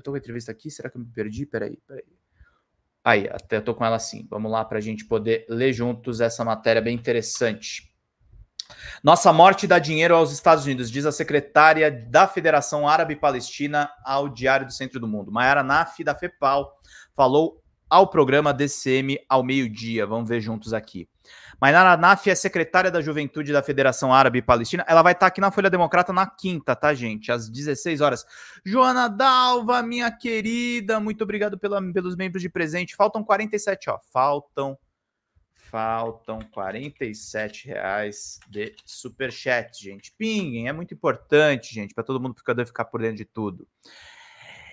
tô com a entrevista aqui, será que eu me perdi? Peraí. Aí, até tô com ela assim. Vamos lá para a gente poder ler juntos essa matéria bem interessante. Nossa morte dá dinheiro aos Estados Unidos, diz a secretária da Federação Árabe Palestina ao Diário do Centro do Mundo. Mayara Naf, da FEPAL, falou ao programa DCM ao meio-dia. Vamos ver juntos aqui. Mayara Naf é secretária da Juventude da Federação Árabe Palestina. Ela vai estar aqui na Folha Democrata na quinta, tá, gente? Às 16 horas. Joana Dalva, minha querida, muito obrigado pelos membros de presente. Faltam 47, ó. Faltam R$47 de superchat, gente. Pinguem, é muito importante, gente, para todo mundo ficar por dentro de tudo.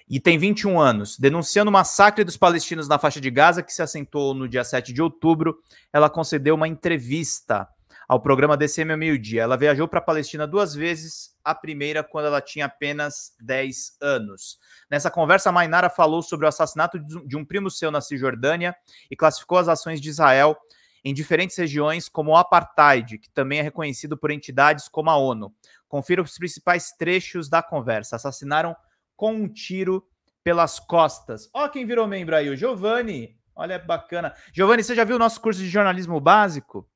E tem 21 anos. Denunciando o massacre dos palestinos na faixa de Gaza, que se assentou no dia 7 de outubro, ela concedeu uma entrevista ao programa DCM ao meio-dia. Ela viajou para a Palestina 2 vezes, a primeira quando ela tinha apenas 10 anos. Nessa conversa, a Mayara falou sobre o assassinato de um primo seu na Cisjordânia e classificou as ações de Israel em diferentes regiões como o apartheid, que também é reconhecido por entidades como a ONU. Confira os principais trechos da conversa. Assassinaram com um tiro pelas costas. Ó quem virou membro aí, o Giovanni. Olha, bacana. Giovanni, você já viu o nosso curso de jornalismo básico?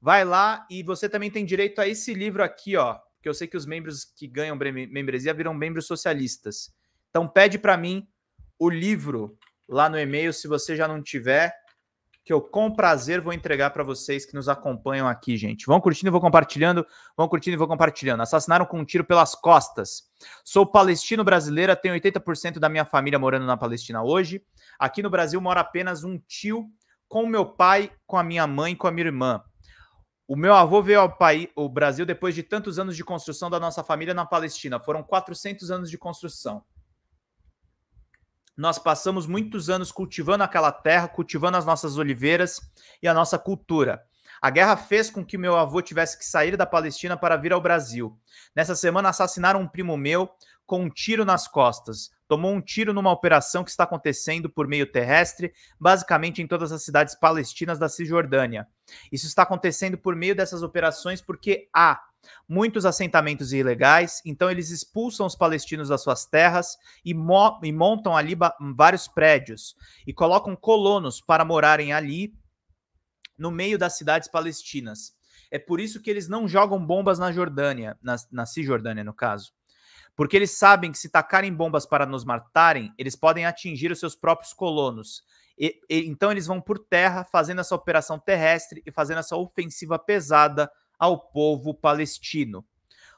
Vai lá e você também tem direito a esse livro aqui, ó. Porque eu sei que os membros que ganham membresia viram membros socialistas. Então pede para mim o livro lá no e-mail, se você já não tiver, que eu com prazer vou entregar para vocês que nos acompanham aqui, gente. Vão curtindo e vou compartilhando, vão curtindo e vou compartilhando. Assassinaram com um tiro pelas costas. Sou palestino-brasileira, tenho 80% da minha família morando na Palestina hoje. Aqui no Brasil mora apenas um tio com o meu pai, com a minha mãe e com a minha irmã. O meu avô veio ao Brasil depois de tantos anos de construção da nossa família na Palestina. Foram 400 anos de construção. Nós passamos muitos anos cultivando aquela terra, cultivando as nossas oliveiras e a nossa cultura. A guerra fez com que meu avô tivesse que sair da Palestina para vir ao Brasil. Nessa semana assassinaram um primo meu com um tiro nas costas. Tomou um tiro numa operação que está acontecendo por meio terrestre, basicamente em todas as cidades palestinas da Cisjordânia. Isso está acontecendo por meio dessas operações porque há muitos assentamentos ilegais, então eles expulsam os palestinos das suas terras e montam ali vários prédios e colocam colonos para morarem ali no meio das cidades palestinas. É por isso que eles não jogam bombas na Jordânia, na Cisjordânia, no caso. Porque eles sabem que se tacarem bombas para nos matarem, eles podem atingir os seus próprios colonos. Então eles vão por terra, fazendo essa operação terrestre e fazendo essa ofensiva pesada ao povo palestino.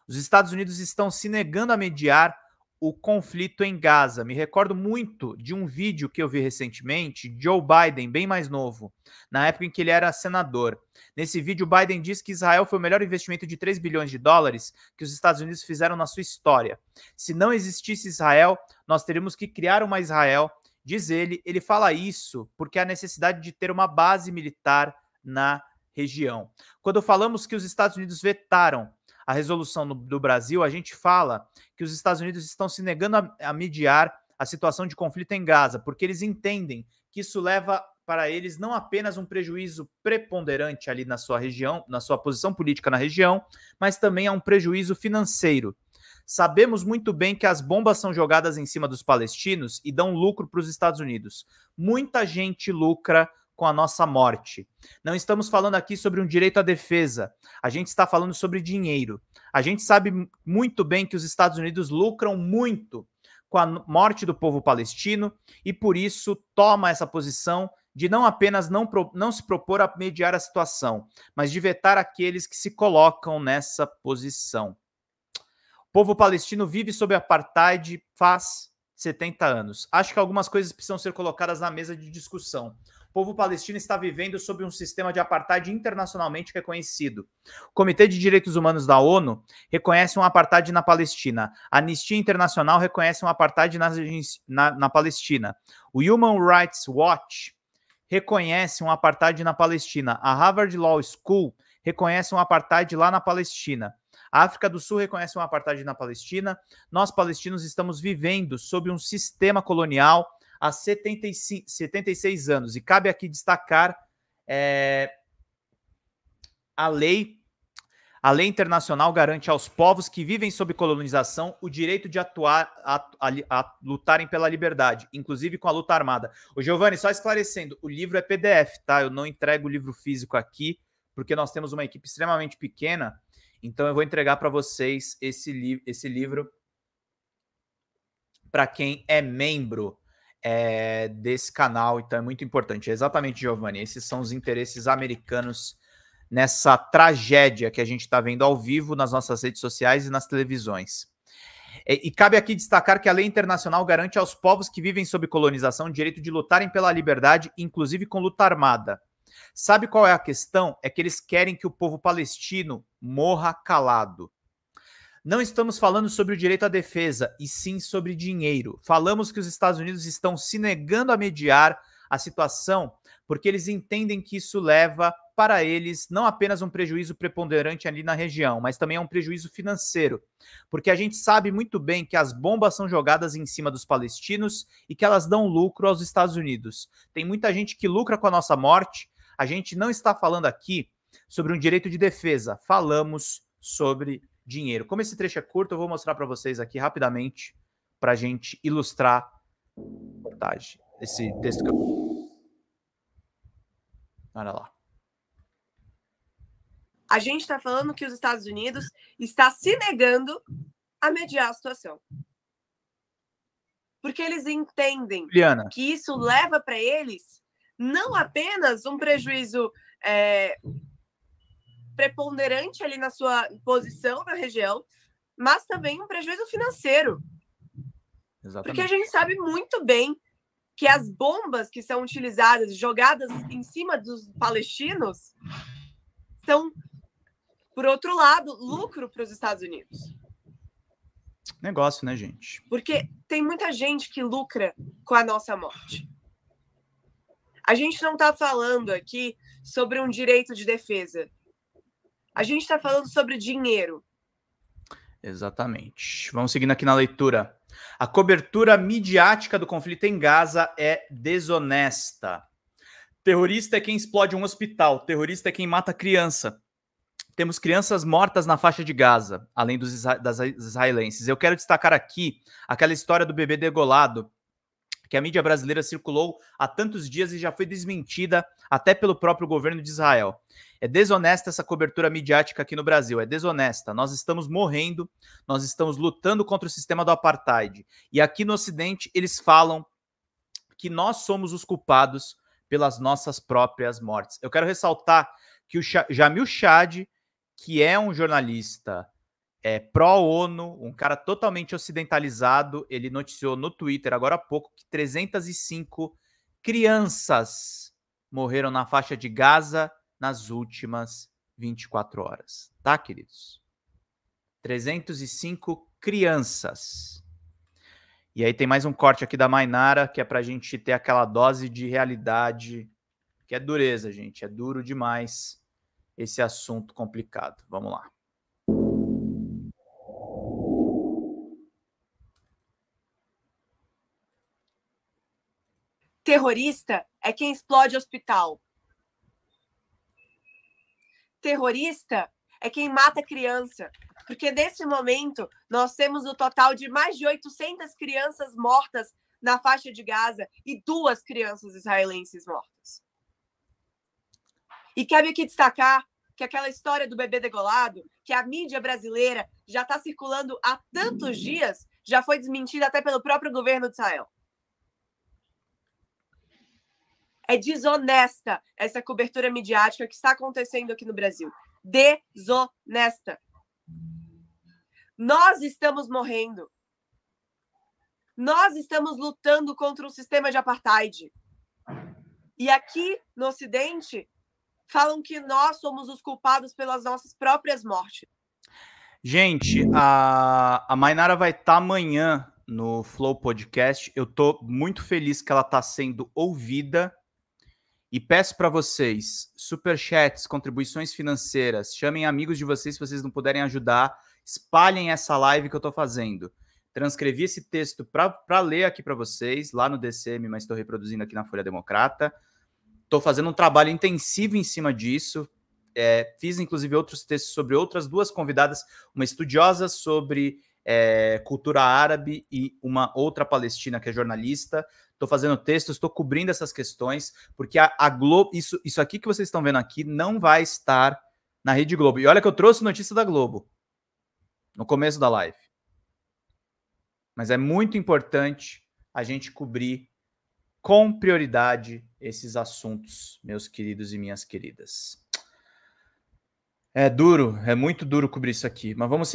Os Estados Unidos estão se negando a mediar o conflito em Gaza. Me recordo muito de um vídeo que eu vi recentemente, de Joe Biden, bem mais novo, na época em que ele era senador. Nesse vídeo, Biden diz que Israel foi o melhor investimento de 3 bilhões de dólares que os Estados Unidos fizeram na sua história. Se não existisse Israel, nós teríamos que criar uma Israel, diz ele. Ele fala isso porque há necessidade de ter uma base militar na região. Quando falamos que os Estados Unidos vetaram a resolução do Brasil, a gente fala que os Estados Unidos estão se negando a mediar a situação de conflito em Gaza, porque eles entendem que isso leva para eles não apenas um prejuízo preponderante ali na sua região, na sua posição política na região, mas também há um prejuízo financeiro. Sabemos muito bem que as bombas são jogadas em cima dos palestinos e dão lucro para os Estados Unidos. Muita gente lucra com a nossa morte. Não estamos falando aqui sobre um direito à defesa. A gente está falando sobre dinheiro. A gente sabe muito bem que os Estados Unidos lucram muito com a morte do povo palestino e por isso toma essa posição de não apenas não se propor a mediar a situação, mas de vetar aqueles que se colocam nessa posição. O povo palestino vive sob apartheid faz 70 anos. Acho que algumas coisas precisam ser colocadas na mesa de discussão. O povo palestino está vivendo sob um sistema de apartheid internacionalmente reconhecido. O Comitê de Direitos Humanos da ONU reconhece um apartheid na Palestina. A Anistia Internacional reconhece um apartheid na Palestina. O Human Rights Watch reconhece um apartheid na Palestina. A Harvard Law School reconhece um apartheid lá na Palestina. A África do Sul reconhece um apartheid na Palestina. Nós, palestinos, estamos vivendo sob um sistema colonial há 76 anos. E cabe aqui destacar a lei A lei internacional garante aos povos que vivem sob colonização o direito de atuar, a lutarem pela liberdade, inclusive com a luta armada. Ô, Giovanni, só esclarecendo, o livro é PDF, tá? Eu não entrego o livro físico aqui, porque nós temos uma equipe extremamente pequena, então eu vou entregar para vocês esse livro para quem é membro desse canal, então é muito importante. Exatamente, Giovanni, esses são os interesses americanos nessa tragédia que a gente está vendo ao vivo nas nossas redes sociais e nas televisões. E cabe aqui destacar que a lei internacional garante aos povos que vivem sob colonização o direito de lutarem pela liberdade, inclusive com luta armada. Sabe qual é a questão? É que eles querem que o povo palestino morra calado. Não estamos falando sobre o direito à defesa, e sim sobre dinheiro. Falamos que os Estados Unidos estão se negando a mediar a situação porque eles entendem que isso leva para eles não apenas um prejuízo preponderante ali na região, mas também é um prejuízo financeiro, porque a gente sabe muito bem que as bombas são jogadas em cima dos palestinos e que elas dão lucro aos Estados Unidos. Tem muita gente que lucra com a nossa morte. A gente não está falando aqui sobre um direito de defesa, falamos sobre dinheiro. Como esse trecho é curto, eu vou mostrar para vocês aqui rapidamente para a gente ilustrar esse texto que eu... Olha lá. A gente está falando que os Estados Unidos está se negando a mediar a situação. Porque eles entendem Juliana, que isso leva para eles não apenas um prejuízo preponderante ali na sua posição na região, mas também um prejuízo financeiro. exatamente. Porque a gente sabe muito bem que as bombas que são utilizadas, jogadas em cima dos palestinos, são, por outro lado, lucro para os Estados Unidos. Negócio, né, gente? Porque tem muita gente que lucra com a nossa morte. A gente não está falando aqui sobre um direito de defesa. A gente está falando sobre dinheiro. Exatamente. Vamos seguindo aqui na leitura. A cobertura midiática do conflito em Gaza é desonesta. Terrorista é quem explode um hospital. Terrorista é quem mata criança. Temos crianças mortas na faixa de Gaza, além das israelenses. Eu quero destacar aqui aquela história do bebê degolado, que a mídia brasileira circulou há tantos dias e já foi desmentida até pelo próprio governo de Israel. É desonesta essa cobertura midiática aqui no Brasil, é desonesta. Nós estamos morrendo, nós estamos lutando contra o sistema do apartheid. E aqui no Ocidente eles falam que nós somos os culpados pelas nossas próprias mortes. Eu quero ressaltar que o Jamil Chad, que é um jornalista pró-ONU, um cara totalmente ocidentalizado, ele noticiou no Twitter agora há pouco que 305 crianças morreram na faixa de Gaza nas últimas 24 horas. Tá, queridos? 305 crianças. E aí tem mais um corte aqui da Mainara, que é pra gente ter aquela dose de realidade, que é dureza, gente. É duro demais esse assunto complicado. Vamos lá. Terrorista é quem explode hospital. Terrorista é quem mata criança. Porque nesse momento nós temos o total de mais de 800 crianças mortas na faixa de Gaza e 2 crianças israelenses mortas. E cabe aqui destacar que aquela história do bebê degolado, que a mídia brasileira já está circulando há tantos dias, já foi desmentida até pelo próprio governo de Israel. É desonesta essa cobertura midiática que está acontecendo aqui no Brasil. Desonesta. Nós estamos morrendo. Nós estamos lutando contra um sistema de apartheid. E aqui no Ocidente, falam que nós somos os culpados pelas nossas próprias mortes. Gente, a Mainara vai estar amanhã no Flow Podcast. Eu tô muito feliz que ela está sendo ouvida. E peço para vocês, superchats, contribuições financeiras, chamem amigos de vocês se vocês não puderem ajudar, espalhem essa live que eu estou fazendo. Transcrevi esse texto para ler aqui para vocês, lá no DCM, mas estou reproduzindo aqui na Folha Democrata. Estou fazendo um trabalho intensivo em cima disso. fiz, inclusive, outros textos sobre outras duas convidadas, uma estudiosa sobre cultura árabe e uma outra palestina que é jornalista. Estou fazendo textos, estou cobrindo essas questões, porque a Globo, isso aqui que vocês estão vendo aqui não vai estar na Rede Globo. E olha que eu trouxe notícia da Globo no começo da live. Mas é muito importante a gente cobrir com prioridade esses assuntos, meus queridos e minhas queridas. É duro, é muito duro cobrir isso aqui, mas vamos seguir.